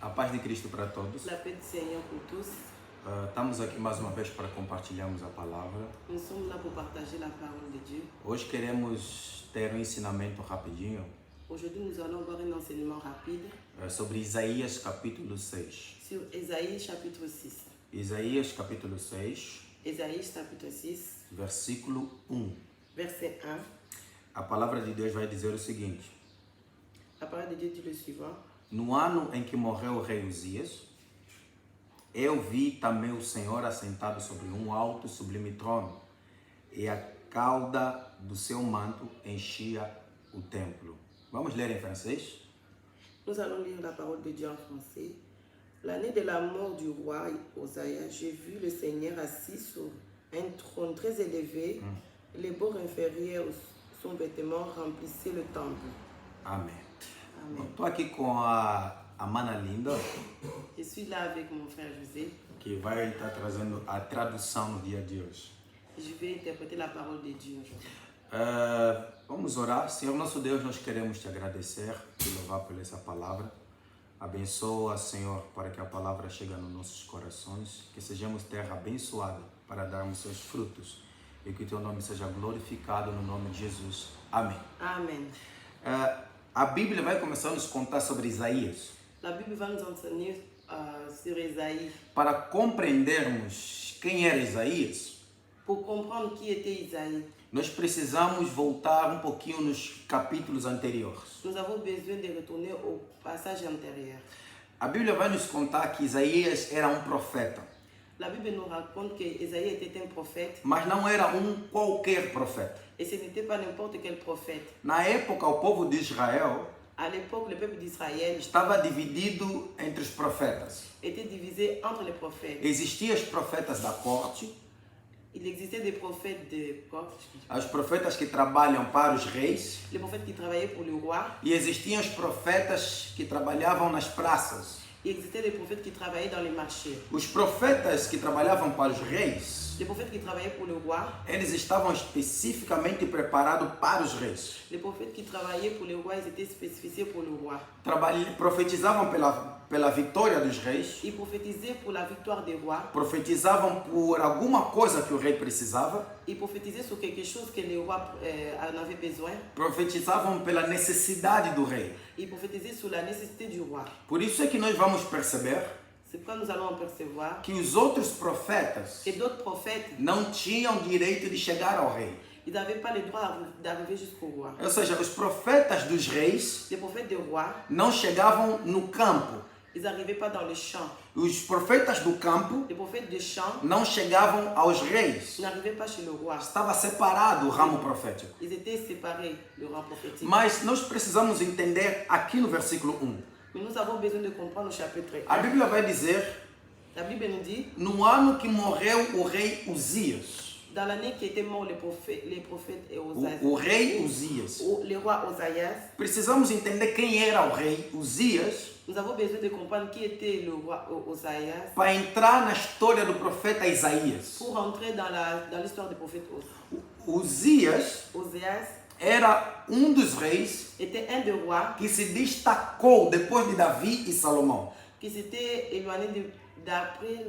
A paz de Cristo para todos. La paix du Seigneur pour tous. Estamos aqui mais uma vez para compartilharmos a palavra. Nous sommes là pour partager la parole de Dieu. Hoje queremos ter um ensinamento rapidinho Aujourd'hui, nous allons voir un enseignement rapide sobre Isaías capítulo 6. sur Ésaïe chapitre 6. Isaías capítulo 6, Ésaïe chapitre 6, versículo 1. verset 1. A palavra de Deus vai dizer o seguinte: La parole de Dieu dit le suivant. No ano em que morreu o rei Uzias, eu vi também o Senhor assentado sobre um alto e sublime trono, e a cauda do seu manto enchia o templo. Vamos ler em francês? Nous allons lire la parole de Dieu en français. L'année de la mort du roi Osaïa, j'ai vu le Seigneur assis sur un trône très élevé. Les bords inférieurs, son vêtement remplissait le temple. Amém. Amen. Estou aqui com a Mana Linda, Je suis là avec mon frère José. que vai estar trazendo a tradução no dia de hoje. Je vais interpréter la parole de Dieu aujourd'hui. Vamos orar. Senhor nosso Deus, nós queremos te agradecer e louvar por essa palavra. Abençoa, Senhor, para que a palavra chegue nos nossos corações, que sejamos terra abençoada para darmos seus frutos e que o teu nome seja glorificado no nome de Jesus. Amém. Amen. A Bíblia vai começar a nos contar sobre Isaías La Bible va nous enseigner sur Ésaïe. para compreendermos quem era Isaías. Pour comprendre qui était Isaïe, Nós precisamos voltar um pouquinho nos capítulos anteriores. nous avons besoin de retourner au passage antérieur. A Bíblia vai nos contar que Isaías era um profeta, La Bible nous raconte que Ésaïe était un prophète mas não era um qualquer profeta. et ce n'était pas n'importe quel prophète. Na época, o povo de Israel À l'époque, le peuple d'Israël estava dividido entre os profetas. était divisé entre les prophètes. Existiam os profetas da corte, Il existait des prophètes de corps, os profetas que trabalham para os reis, les prophètes qui travaillaient pour le roi. e existiam os profetas que trabalhavam nas praças. Il existait des prophètes qui travaillaient dans les marchés. Os profetas que trabalhavam para os reis, Les prophètes qui travaillaient pour le roi. eles estavam especificamente preparados para os reis. Les prophètes qui travaillaient pour le roi, ils étaient spécifiés pour le roi. Profetizavam pela vitória dos reis, Ils prophétisaient pour la victoire des rois. profetizavam por alguma coisa que o rei precisava, Ils prophétisaient sur quelque chose que le roi en avait besoin. profetizavam pela necessidade do rei. Ils prophétisaient sur la nécessité du roi. Por isso é que nós vamos perceber C'est pourquoi nous allons en percevoir que os outros profetas que d'autres prophètes, não tinham direito de chegar ao rei. ils n'avaient pas le droit d'arriver jusqu'au roi. Ou seja, os profetas dos reis Les prophètes des rois, não chegavam no campo. ils n'arrivaient pas dans les champs. Os profetas do campo Les prophètes des champs não chegavam aos reis. n'arrivaient pas chez le roi. Estava separado o ramo profético. Ils étaient séparés, le rang prophétique. Mas nós precisamos entender aqui no versículo 1. Mais nous avons besoin de comprendre le chapitre A 1. Bíblia vai dizer: La Bible nous dit, no ano que morreu o rei Uzias. dans l'année qui était mort les prophètes et Osaïas, O rei Uzias. le roi Osaïas, Precisamos entender quem era o rei Uzias nous avons besoin de comprendre qui était le roi Osaïas para entrar na história do profeta Isaías. pour entrer dans l'histoire du prophète Uzias Oséas era um dos reis était un des rois que se destacou depois de Davi e Salomão. qui s'était éloigné d'après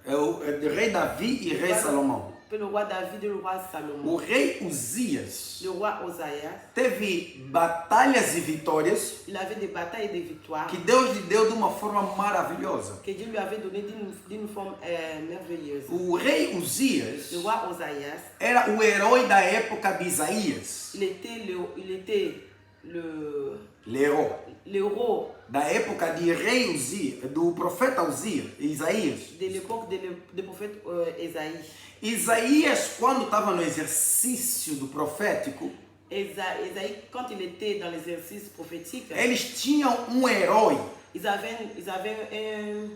O rei Davi e rei Salomão. le roi David et le roi O Salomon. rei Uzias Le roi Osaïas, teve batalhas e vitórias il avait des batailles et des victoires que Deus lhe deu de uma forma maravilhosa. que Dieu lui avait donné d'une forme merveilleuse. O rei Uzias Le roi Osaïas, era o herói da época de Isaías. il était le L'héros da época de rei Uzias, do profeta Uzias, Isaías. de l'époque du prophète Ésaïe. Isaías, quando estava no exercício do profético, Ésaïe, quand il était dans l'exercice prophétique, eles tinham um herói. ils avaient un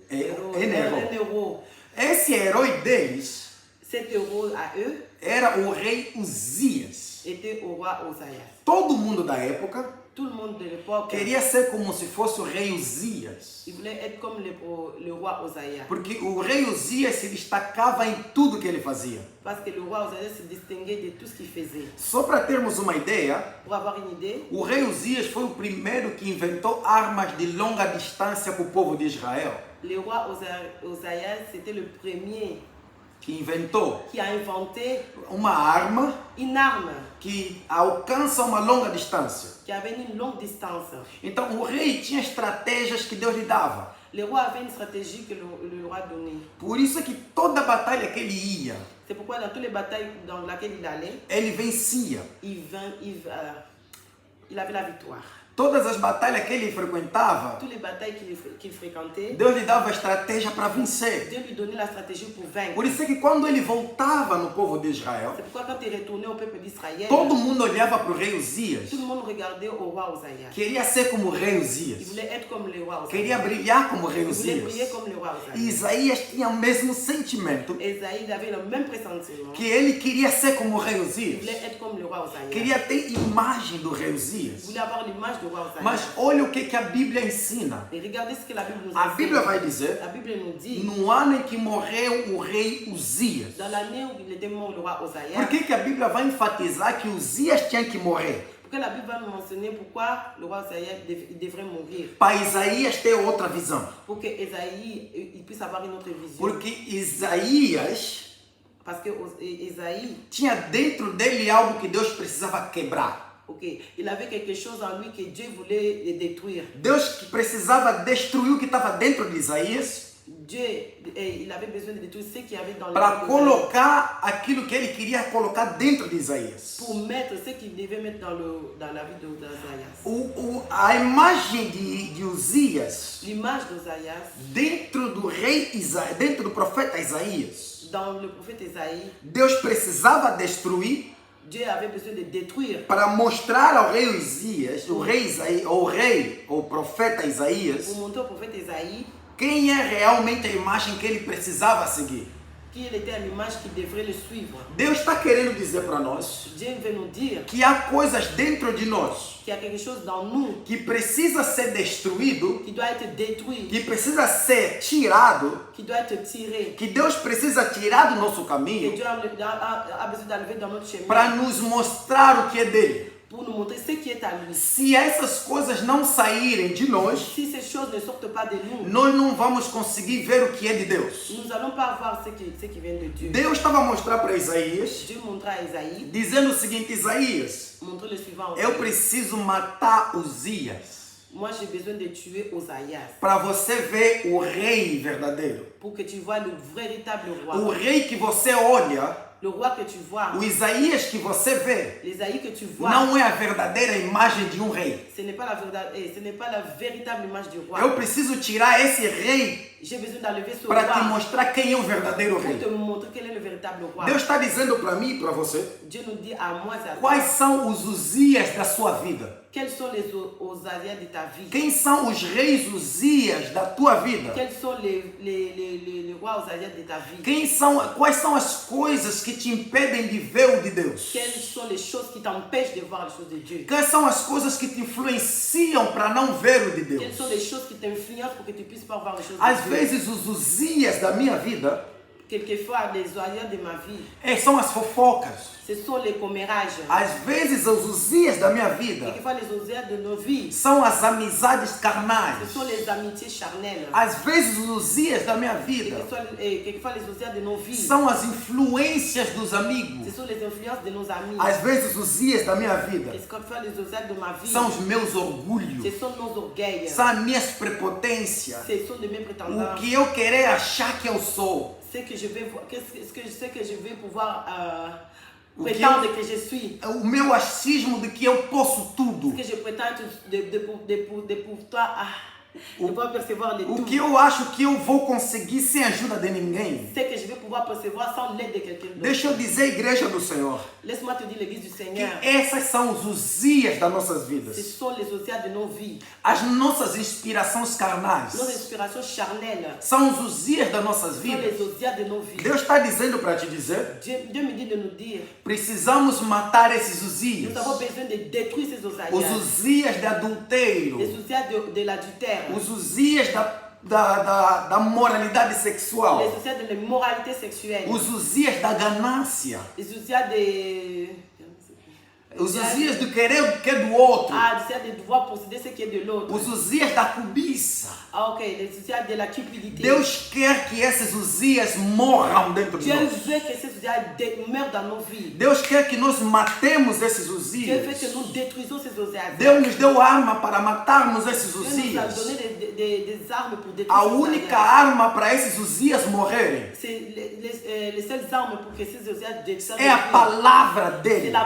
Herói. héros. Esse herói deles Cet héros à eux era o rei Uzias. était au roi Osaïas. Todo mundo da época Tout le monde de l'époque, queria ser como se fosse o rei Uzias. il voulait être comme le roi Osaïa. Porque o rei Uzias se destacava em tudo que ele fazia. Parce que le roi Osaïa se distinguait de tout ce qu'il faisait. Só para termos uma ideia, Pour avoir une idée, o rei Uzias foi o primeiro que inventou armas de longa distância para o povo de Israel. le roi Osaïa, c'était le premier Que inventou qui a inventé uma arma une arme que alcança uma longa distância. qui avait une longue distance. Então o rei tinha estratégias que Deus lhe dava. Le roi avait une stratégie que le roi donnait. Por isso é que toda batalha que ele ia, C'est pourquoi dans toutes les batailles dans lesquelles il allait, ele vencia. il avait la victoire. Todas as batalhas que ele frequentava, Toutes les batailles qu'il fréquentait, Deus lhe dava estratégia para vencer. Dieu lui donnait la stratégie pour vaincre. Por isso é que quando ele voltava no povo de Israel, C'est pourquoi quand il retournait au peuple d'Israël, todo mundo olhava para o rei Uzias. tout le monde regardait au roi Osaïa. Queria ser como o rei Il Uzias. voulait être comme le roi Osaïa. Queria brilhar como o rei Il voulait briller Uzias. comme le roi E Osaïa. Isaías tinha o mesmo sentimento, Esaïe avait le même pressentiment. que ele queria ser como o rei Il Uzias. voulait être comme le roi Osaïa. Queria ter imagem do rei Il Uzias. voulait avoir l'image du roi Osaïa. Mas olha o que a Bíblia ensina. Et regardez ce que la Bible nous A enseigne. Bíblia vai dizer, La Bible nous dit, no ano em que morreu o rei Uzias. dans l'année où il était mort, le roi Osaïa, Por que a Bíblia vai enfatizar que Uzias tinha que morrer? pourquoi la Bible va nous mentionner pourquoi le roi Osaïa devrait mourir? Para Isaías ter outra visão. Pour que Esaïe il puisse avoir une autre vision. Porque Isaías Parce que Esaïe, tinha dentro dele algo que Deus precisava quebrar. il avait quelque chose en lui que Dieu voulait détruire. Deus que precisava destruir o que estava dentro de Isaías Dieu, il avait besoin de détruire ce qu'il y avait dans le para cœur colocar aquilo que ele queria colocar dentro de Isaías. pour mettre ce qu'il devait mettre dans la vie d'Osaïas. A imagem de Uzias L'image d'Osaïas, dentro do rei Isaías, dentro do profeta Isaías, dans le prophète Esaïe, Deus precisava destruir Dieu avait besoin de détruire para mostrar ao rei Uzias, o rei Isaías, o profeta Isaías, pour montrer au prophète Esaïe quem é realmente a imagem que ele precisava seguir. qu'il était à l'image qui devrait le suivre. Deus está querendo dizer para nós Dieu veut nous dire que há coisas dentro de nós qu'il y a quelque chose dans nous que precisa ser destruído, qui doit être détruit, que precisa ser tirado, qui doit être tiré, que Deus precisa tirar do nosso que caminho Dieu a besoin d'enlever dans notre chemin para nos mostrar o que é dele. pour nous montrer ce qui est à lui. Se essas coisas não saírem de nós, Si ces choses ne sortent pas de nous, nós não vamos conseguir ver o que é de Deus. nous n'allons pas voir ce qui vient de Dieu. Deus estava a mostrar para Isaías, Dieu montra à Esaïe, dizendo o seguinte: Isaías, montre le suivant. eu preciso matar Uzias Moi, j'ai besoin de tuer Osaïas para você ver o rei verdadeiro. pour que tu vois le véritable O roi. rei que você olha, Le roi que tu vois, o Isaías que você vê, l'Esaïe que tu vois, não é a verdadeira imagem de um rei. ce n'est pas la véritable image du roi. Eu preciso tirar esse rei J'ai besoin d'enlever ce para te roi mostrar quem é o verdadeiro pour rei. te montrer quel est le véritable roi. Deus está dizendo para mim e para você Dieu nous dit à moi, à toi, quais são os Uzias da sua vida. quels sont les Osaïas de ta vie? Quem são os reis Uzias da tua vida? Quels sont les rois Osaïas de ta vie? Quais são as coisas que te impedem de ver o de Deus? Quelles sont les choses qui t'empêchent de voir les choses de Dieu? Quais são as coisas que te influenciam para não ver o de Quelles Deus? sont les choses qui t'influencent pour que tu puisses pas voir les choses Às de Dieu? vezes os Uzias da minha vida Quelquefois, les Osaïas de ma vie, são as fofocas. ce sont les commérages. Às vezes os Uzias da minha vida Quelquefois, les Osaïas de nos vies, são as amizades ce carnais. sont les amitiés charnelles. Às vezes os Uzias da minha vida Quelquefois, les Osaïas de nos vies, são as influências dos ce amigos. sont les influences de nos amis. Às vezes os Uzias da minha vida Quelquefois, les Osaïas de ma vie, são os meus ce orgulhos, sont nos orgueils. são as minhas prepotências, Ce sont de mes o prétendants. que eu querer achar que eu sou. Ce que je vais, ce que je vais pouvoir O que prétendre que je suis. o meu achismo de que eu posso tudo. Ce que je prétends être de pour toi. Je vais percevoir le O tout. que eu acho que eu vou conseguir sem ajuda de ninguém. Ce que je vais pouvoir percevoir sans l'aide de quelqu'un d'autre. Deixa eu dizer, igreja do Senhor, Laisse-moi te dire l'église du que Seigneur. essas são os Uzias das nossas Ce vidas. sont les Osias de nos vies. As nossas inspirações carnais Nos inspirations charnelles. são os Uzias das nossas Ce sont vidas. les Osias de nos vies. Deus está dizendo para te dizer, Dieu me dit de nous dire, precisamos matar esses nous Uzias. avons besoin de détruire ces Os Osias. Uzias de adultério. Les Osias de l'adultère. Os Uzias da moralidade sexual. Les Osias de l'immoralité sexuelle. Os Uzias da ganância. Les Osias de... Os Uzias do querer o que é do outro. Ah, les Osias de devoir posséder ce qui est de l'autre. Os Uzias da cobiça. Ah, ok, les Osias de la cupidité. Deus quer que esses Uzias morram dentro de Dieu nós. veut que ces Osias meurent dans nos vies. Deus quer que nós matemos esses Dieu veut Uzias. que nous détruisons ces Osias. Deus nos deu arma para matarmos esses Dieu nous a Uzias. donné des armes pour détruire A ces única Osias. arma para esses Uzias morrerem C'est les seules armes pour que ces Osias détruisent. é a palavra C'est dele. la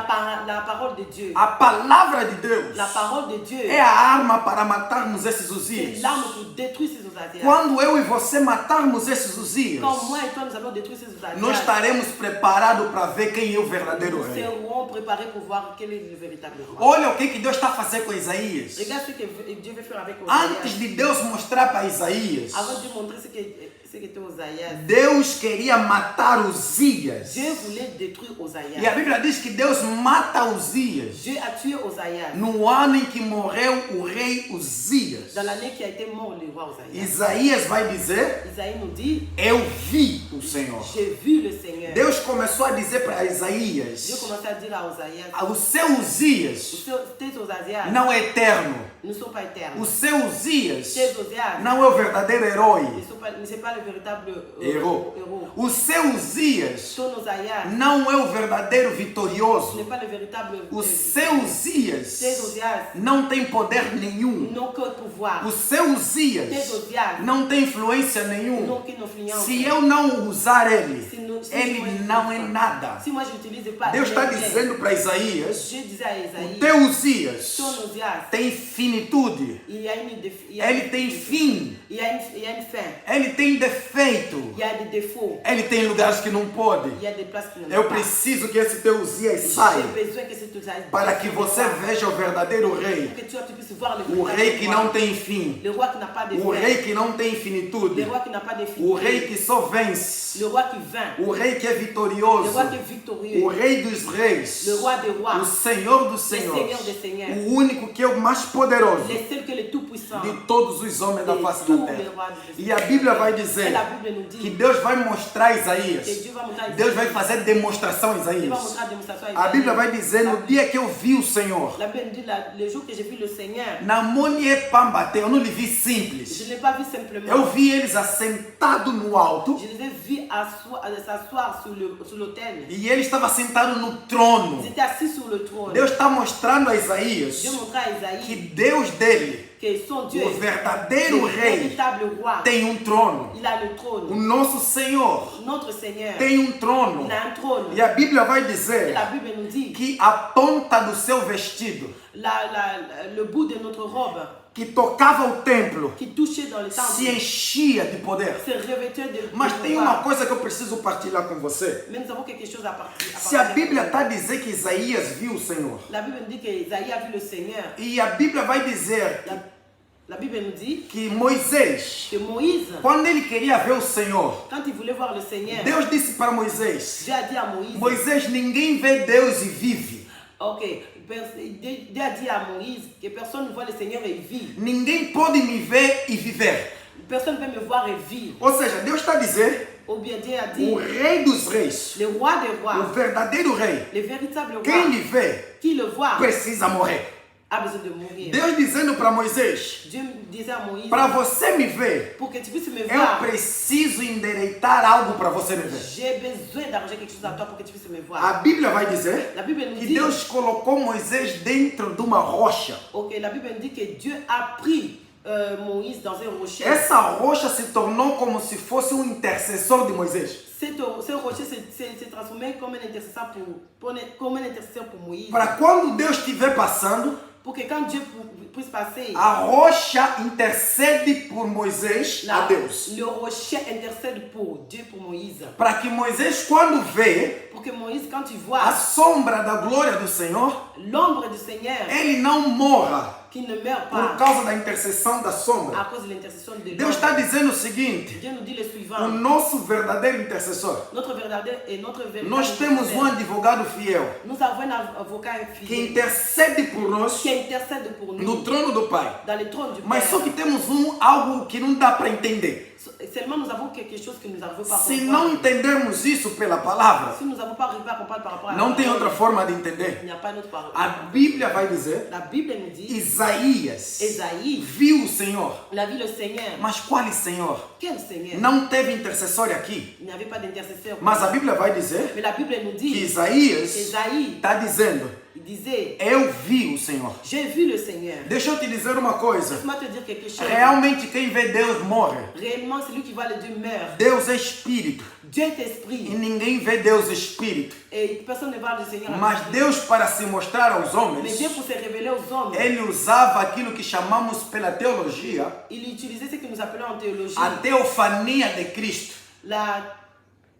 parole de Dieu. A palavra de Deus La parole de Dieu. é a arma para matarmos esses C'est Uzias. l'arme pour détruire ces Osias. Quando eu e você matarmos esses Uzias, Quand moi et toi nous allons détruire ces Osias, nós estaremos preparados para ver quem é o verdadeiro nous rei. serons préparés pour voir quel est le véritable roi. Olha o que Deus está fazendo com Isaías. Regarde ce que Dieu veut faire avec Antes Osaïas. de Deus mostrar para Isaías, Avant de montrer ce que était Osaïas, Deus queria matar Uzias. Dieu voulait détruire E a Osaïas. Bíblia diz que Deus mata Uzias Dieu a tué Osaïas no ano em que morreu o rei Uzias. dans l'année qui a été mort le roi Osaïas. Isaías vai dizer, Isaïe nous dit, eu vi o Senhor. j'ai vu le Seigneur. Deus começou a dizer para Dieu Isaías, commençait à dire à Osaïas, o seu Uzias tes Osaïas não é eterno. ne sont pas éternes. O seu Uzias Tes Osaïas não é o verdadeiro herói. ne sont pas le véritable Héros. héros. O seu Uzias Ton Osaïas não é o verdadeiro n'est vitorioso. pas le véritable O seu Uzias Tes Osaïas não tem poder nenhum. n'ont que pouvoir. O seu Tes Uzias Osaïas não tem influência nenhuma. n'ont qu'une influence. Se eu não usar ele, Se moi, ele je não é n'utilise pas. nada. Si moi je n'utilise pas, Deus está il est. dizendo para Isaías, Dieu disait à o Isaïe, teu Uzias ton Osaïas, tem finitude, il y a ele tem fim, il y a une fin, ele tem defeito, il y a des défauts, ele tem lugares que não pode. il y a des places qui ne Eu vont pas. preciso que esse teu Uzias saia J'ai besoin que cet Osaïas para que você veja o verdadeiro rei, que tu puisses voir le o rei que roi. não tem fim, Le roi qui n'a pas de o fin, rei que não tem le finitude, roi qui n'a pas de fin, o rei que só vence, le roi qui vainc, o rei que é le vitorioso, roi qui est o victorieux, rei dos reis, le roi des o rois, Senhor dos le senhores, Seigneur des seigneurs, o único que é o mais poderoso le seul que le tout-puissant, de todos os homens da de face da tous les terra. rois de E a Bíblia vai Et dizer la Bible nous que dit Deus vai mostrar a que Isaías, Dieu va montrer à Deus vai Isaïe, fazer demonstração a Dieu va Isaías. montrer la démonstration à A Isaïe. Bíblia vai dizer, no dia que eu vi o Senhor, La Bible dit le jour que j'ai vu le Seigneur, na Monie Pambate, eu não lhe vi simples. je ne l'ai pas vu simplement. Eu vi eles assentados no alto Je les ai vus s'asseoir sur l'autel. e ele estava sentado no trono. Ils étaient assis sur le trône. Deus está mostrando a Isaías Dieu montrait à que Isaïe Deus dele, que son Dieu, o verdadeiro le rei, véritable roi, tem um trono. il a le O trône. nosso Senhor Notre Seigneur, tem um trono. il a un trône. E a Bíblia vai Et dizer la Bible nous dit que a ponta do seu vestido, le bout de notre robe que tocava o templo, qui touchait dans le temple se enchia de poder. se revêtait de Mas tem uma pouvoir. coisa que eu preciso partilhar com você. Mais nous avons quelque chose à partir. Se a Bíblia está a dizer que Isaías viu o Senhor, La Bible nous dit que Isaïe a vu le Seigneur. e a Bíblia vai dizer La Bible nous dit que Moisés, que Moïse, quando ele queria ver o Senhor, quand il voulait voir le Seigneur, Deus disse para Moisés: Dieu a dit à Moïse, Moisés, ninguém vê Deus e vive. ok, Dieu a dit à Moïse que personne ne voit le Seigneur et vit. Ninguém pode me ver e viver. Personne ne peut me voir et vivre. Ou seja, Deus está a dizer, Ou bien Dieu a dit, o rei dos reis, le roi des o rois, verdadeiro rei, le véritable quem roi, lhe vê, qui le voit, precisa morrer. a besoin de mourir. Deus dizendo para Moisés, Dieu disait à Moïse, para você me ver, pour que tu puisses me eu voir, preciso endireitar algo para você me ver. j'ai besoin d'arranger quelque chose à toi pour que tu puisses me A voir. Bíblia vai dizer La Bible nous que dit, Deus colocou Moisés dentro de uma rocha. ok, la Bible nous dit que Dieu a pris Moïse dans un rocher. Essa rocha se tornou como se fosse um intercessor de Moisés. Ce rocher s'est transformé comme un intercesseur pour Moïse. Para quando Deus estiver passando, Pour que quand Dieu puisse passer, a rocha intercede por Moisés a Deus. le rocher intercède pour Dieu, pour Moïse. Para que Moisés, quando vê Pour que Moïse, quand il a voit sombra da glória do Senhor, l'ombre du Seigneur, ele não morra qu'il ne meurt por pas causa da intercessão da sombra. à cause de l'intercession de Deus está l'ombre. dizendo o seguinte: Dieu nous dit le o suivant. nosso verdadeiro intercessor, Notre verdadeiro nós temos um advogado fiel Nous avons un avocat que infidèle intercede por nós qui intercède pour no nous trono do Pai. dans le trône du Mas Père. só que temos algo que não dá para entender. Seulement nous avons quelque chose que nous n'arrivons pas à Se não comprendre. entendermos isso pela palavra, Si nous n'avons pas arrivé à comprendre par rapport à não la tem parole, outra forma de entender. il n'y a pas d'autre parole. A Bíblia vai dizer, La Bible nous dit, Isaías Esaïe, viu o Senhor. il a vu le Seigneur. Mas qual Senhor? Quel Seigneur? Não teve intercessor aqui. Il n'y avait pas d'intercesseur. Mas a Bíblia vai dizer Mais la Bible nous que dit, Isaías Esaïe, está dizendo, il disait, eu vi o Senhor. j'ai vu le Seigneur. Deixa eu te dizer uma coisa. Laisse-moi te dire quelque chose. Realmente quem vê Deus morre. Réellement, celui qui voit le Dieu meurt. Deus é espírito. Dieu est E esprit. ninguém vê Deus espírito. Et personne ne voit le Seigneur. en Mas esprit. Deus, para se mostrar aos Mais homens, Dieu, pour se révéler aux hommes, ele usava aquilo que chamamos pela teologia il utilisait ce que nous appelons en théologie a teofania de Cristo. la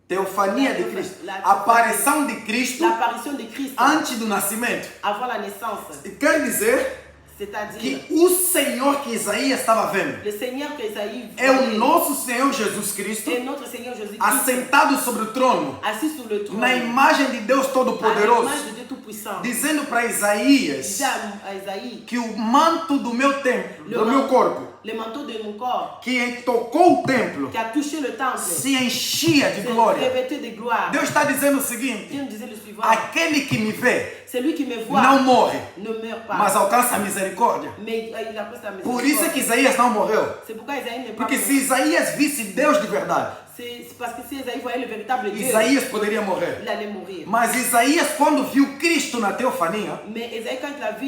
Teofania de Cristo. A aparição de Cristo l'apparition de Christ antes do nascimento. avant la naissance. E quer dizer C'est-à-dire, que o Senhor que Isaías estava vendo le Seigneur qu'Esaïe é o voyait nosso Senhor Jesus Cristo est notre Seigneur Jésus-Christ assentado sobre o trono, assis sur le trône, na imagem de Deus à Todo-Poderoso, l'image de Dieu Tout-Puissant. dizendo para Il Isaías disait à Esaïe, que o manto do meu templo, do meu corpo, le manteau de mon corps que tocou o templo, qui a touché le temple, se enchia de s'est glória. revêtu de gloire. Deus está dizendo o seguinte: Dieu nous disait le suivant, aquele que me vê celui qui me voit não morre, ne meurt pas, mas alcança a misericórdia. mais il a pris sa Por isso é miséricorde. que Isaías não morreu. C'est pourquoi Esaïe n'est pas Porque mort. se Isaías visse Deus de verdade, C'est parce que si Esaïe voyait le véritable Dieu, Isaías poderia morrer. il allait mourir. Mas Isaías, quando viu Cristo na teofania, Mais Esaïe, quand il a vu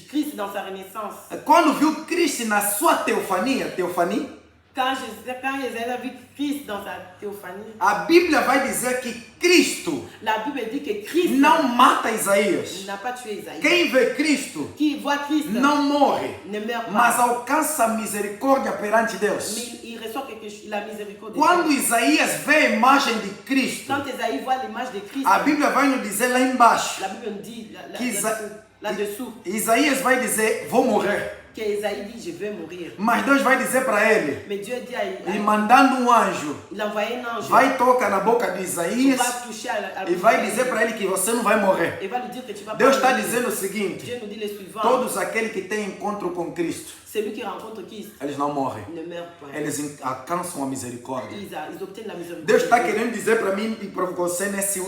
Christ dans sa renaissance, quando viu Cristo na sua teofania, quand Esaïe a vu Christ dans sa théophanie, a Bíblia vai dizer que Cristo la Bible dit que Christ não mata Isaías. n'a pas tué Esaïe. Quem vê Cristo Qui voit Christ não morre, ne meurt mas pas, alcança a misericórdia perante Deus. mais il reçoit la miséricorde de Quando Dieu. Isaías vê a imagem de Cristo, Quand Esaïe voit l'image de Christ, a Bíblia vai nos dizer lá embaixo, la Bible nous dit que là-dessous Isaías vai dizer, vou morrer. que Esaïe dit je vais mourir. Mas Deus vai dizer para ele, Mais Dieu dit e mandando um anjo, il a envoyé un ange, vai tocar na boca de il Isaías va toucher à e vai dizer para ele que você não vai morrer. il va lui dire que tu vas Deus pas está mourir. dizendo o seguinte: Dieu nous dit le suivant, todos aqueles que têm encontro com Cristo, celui qui rencontre Christ eles não morrem. ne meurt pas. Eles alcançam a misericórdia. Ils obtiennent la miséricorde. Deus está de Dieu. querendo dizer para mim e para você nesse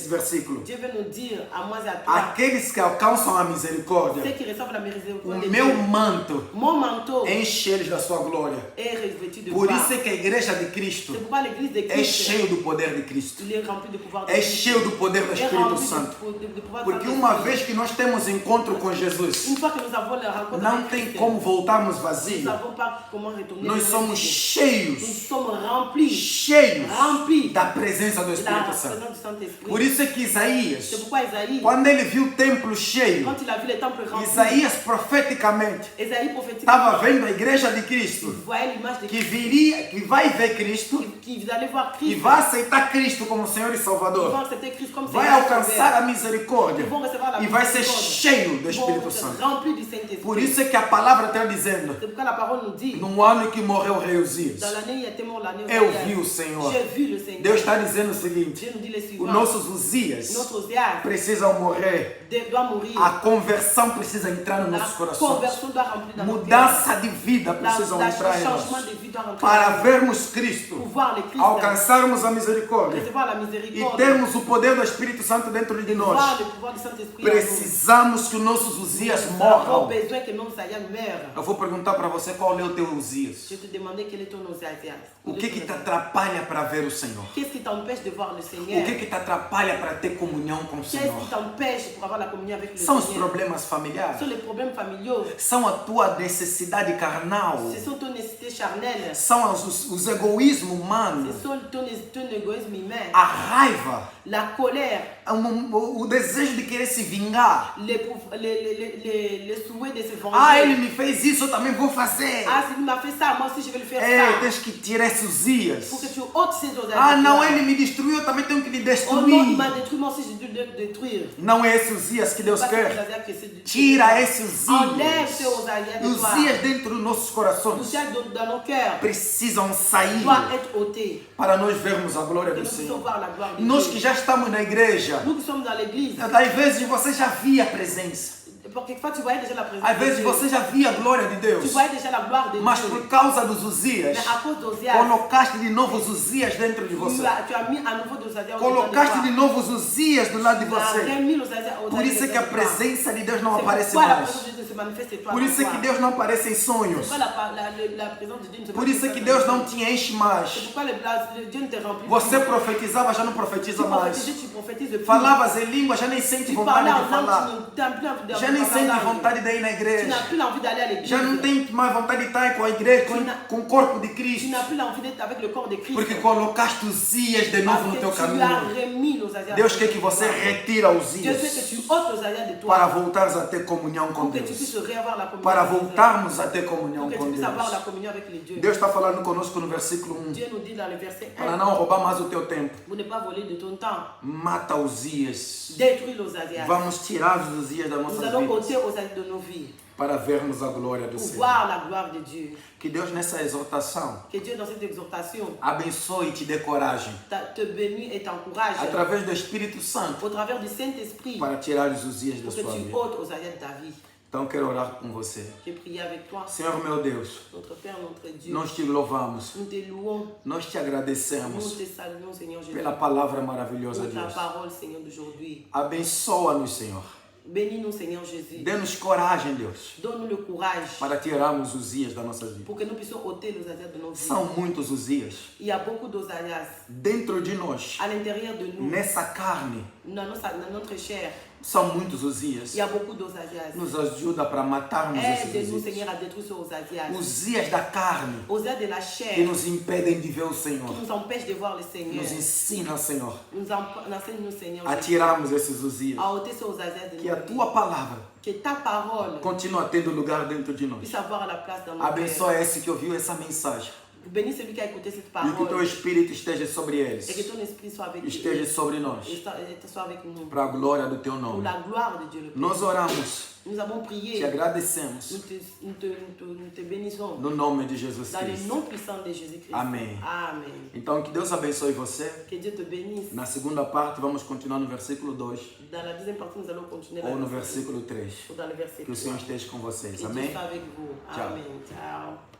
versículo: Dieu veut nous dire à moi et à toi, aqueles que alcançam a ceux misericórdia, qui reçoivent la miséricorde o de meu Dieu, manto mon manteau enche eles da sua glória. est revêtu de Por gloire. isso é que a igreja de Cristo C'est pourquoi l'église de é Christ, cheio do poder de Cristo, il est rempli de pouvoir de é Christ. cheio do poder do Il est Espírito rempli Santo. de pouvoir de Porque Saint-Esprit. uma vez que nós temos encontro com Jesus, Une fois que nous avons la rencontre não avec tem Christ, como voltarmos nous vazios. ne savons pas comment retourner. Nós dans somos notre vie. cheios, Nous sommes remplis cheios remplis da presença do de la Espírito Santo. présence du Saint-Esprit. Por isso é que C'est Isaías, pourquoi Esaïe, quando ele viu o templo cheio, quand il a vu les temples remplis, Isaías profeticamente Esaïe prophétique, estava vendo a igreja de Cristo, il voyait l'image de que Christ, viria, que vai ver Cristo qui allait voir e Christ, vai aceitar Cristo como Senhor e ils vont Salvador. accepter Christ comme Vai Seigneur alcançar sauveur. a misericórdia Ils vont recevoir la e vai ser miséricorde. cheio do Ils Espírito vont être Santo. remplis du Saint-Esprit. Por isso é que a palavra está dizendo, C'est pourquoi la parole nous dit, no ano que morreu o rei Uzias, dans l'année où il était mort, l'année où eu il vi o Senhor. j'ai vu le Seigneur. Deus está dizendo o seguinte: Dieu nous dit le os suivant, nossos Uzias notre Osias precisam morrer. doit mourir. A conversão precisa entrar nos La nossos corações. conversion doit remplir dans nos cœurs. Mudança de vida Le precisa entrar em changement nós. de vie doit rentrer Para dans nous. vermos Cristo, Pour voir le Christ, alcançarmos a misericórdia recevoir la e miséricorde, termos o poder do Espírito Santo dentro de voir nós, le pouvoir du Saint-Esprit en nous. precisamos que os nossos Uzias Nous avons morram. besoin que nos Osias meurent. Eu vou perguntar para você qual é o teu Uzias. Je te demandais quel est ton Osias. O que te atrapalha para ver o Senhor? Qu'est-ce qui t'empêche de voir le O Seigneur? que te atrapalha para ter comunhão com o Qu'est-ce Senhor? qui t'empêche pour avoir la communion avec le São os Seigneur? problemas familiares? Ce sont les problèmes familiaux. São a tua necessidade carnal? Ce sont ton nécessité charnelle. São os egoísmos humanos? Ce sont ton égoïsme humain. A raiva? la colère, o desejo de querer se vingar. les souhaits de se venger. Ah, ele me fez isso, eu também vou fazer. Ah, s'il m'a fait ça, moi aussi je vais le faire É, ça. tens que tirar esses Uzias. Pour que tu ôtes ces Osaïas. Ah, não, ele me destruiu, eu também tenho que lhe Oh non, il destruir. m'a détruit, moi aussi j'ai dû le détruire. Não é esse Uzias que Deus Pas quer. ces Osaïas que c'est- Tira esse Enlève ces Uzias. Osaïas de toi. Uzias dentro dos nossos corações L'Osaïe dans nos cœurs precisam sair doit être ôté. para nós vermos a glória Que do nous puissions Senhor. voir la gloire de Nós Dieu. que já estamos na igreja, Nous qui sommes dans l'église, às vezes você já via a presença. pour quelquefois tu voyais déjà la présence Às de vezes Dieu. você já via a glória de Tu Deus. voyais déjà la gloire de Mas Dieu. por causa dos Uzias, Mais à cause d'Ozias, colocaste de novos Uzias dentro de você. tu as mis à nouveau d'Ozias Colocaste de novos Uzias do lado de Tu as você. remis l'Ozias Por isso é que a presença de Deus não C'est aparece pourquoi la mais. présence de Dieu se manifeste en toi. Por isso é que Deus não aparece em sonhos. Pourquoi la présence de Dieu ne se Por isso é que manifeste Deus pas. não te enche C'est mais. pourquoi Dieu ne te remplit Você plus. profetizava, já não Tu profetiza mais. prophétises, tu prophétises plus. Falavas em língua, já nem sente Tu vontade parlais de en langue, falar. tu n'as plus envie de Já nem parler en sente langue. vontade de ir na Tu igreja. n'as plus envie d'aller à l'église. Já não tem mais vontade de estar com a igreja, com o corpo de Tu Cristo. n'as plus envie d'être avec le corps de Christ. Porque colocaste os dias de novo no teu Parce que tu as caminho. remis l'Osaïas. Deus quer que você retira os Dieu fait que dias tu ôtes l'Osaïas de toi. para voltares a ter comunhão com Pour que tu Deus. puisses réavoir la communion. Para avec Dieu. voltarmos a ter comunhão Pour que tu com puisses avoir la Deus. communion avec les dieux. Deus está falando conosco no versículo 1. Dieu nous dit dans le verset 1, Para não roubar mais o teu tempo. vous ne pas voler de ton temps. Mata os dias. Détruis l'Osaïas. Vamos tirar os dias das Nous nossas allons vidas ôter l'Osaïas de nos vies. para vermos a glória do Pour Senhor. voir la gloire de Dieu. Que Deus nessa exortação Que Dieu dans cette exhortation abençoe e te dê coragem te bénit et t'encourage através do Espírito Santo au travers du Saint-Esprit para tirar os dias da pour que sua tu vida. ôtes l'Osaïas de ta vie. Então quero orar com você. J'ai prié avec toi. Senhor meu Deus, Notre Père, notre Dieu, nós te louvamos, nous te louons, nós te nous agradecemos te saluons, Seigneur Jésus, pela palavra maravilhosa pour de ta Deus. parole, Seigneur, d'aujourd'hui. Abençoa-nos, Senhor. Bénis-nous, Seigneur Jésus. Dê-nos coragem, Deus, Donne-nous le courage para tirarmos os dias da nossa vida. pour que nous puissions ôter l'Osaïas de nos vies. São muitos os dias Il y a beaucoup d'Osaïas dentro de nós, à l'intérieur de nous, nessa carne. dans notre chair. São muitos os dias. Il y a beaucoup d'Osaïas. Nos ajuda para matarmos esses Aide-nous, dias. Seigneur, à détruire ce Osaïas. Os dias da carne Osaïas de la que chair nos impedem de ver o Senhor. qui nous empêchent de voir le Seigneur. Nos ensina, Senhor, Enseigne-nous, Seigneur, a Jésus, tirarmos esses dias. à ôter ce Osaïas de Que a nos vies. tua palavra Que ta parole continua tendo lugar dentro de nós. puisse avoir la place dans nos Abençoa cœurs. esse que ouviu essa mensagem. Bénis celui qui a écouté cette E que o teu parole. Espírito esteja sobre Et que eles. ton esprit soit avec Esteja eux. sobre nós. Et soit avec nous. Para a glória do teu Pour nome. la gloire de Dieu le Père. Nós oramos, Nous avons te prié. agradecemos. Nous te bénissons. No nome de Jesus Dans le Cristo. nom puissant de Jésus-Christ. Amém. Amen. Então, que Deus abençoe você. Que Dieu te bénisse. Na segunda parte, vamos continuar no versículo 2 Dans la deuxième partie, nous allons continuer ou no la versículo 3. ou dans le verset Que o 3. Senhor esteja com vocês. Que Dieu Amém? soit avec vous. Ciao. Amen. Ciao.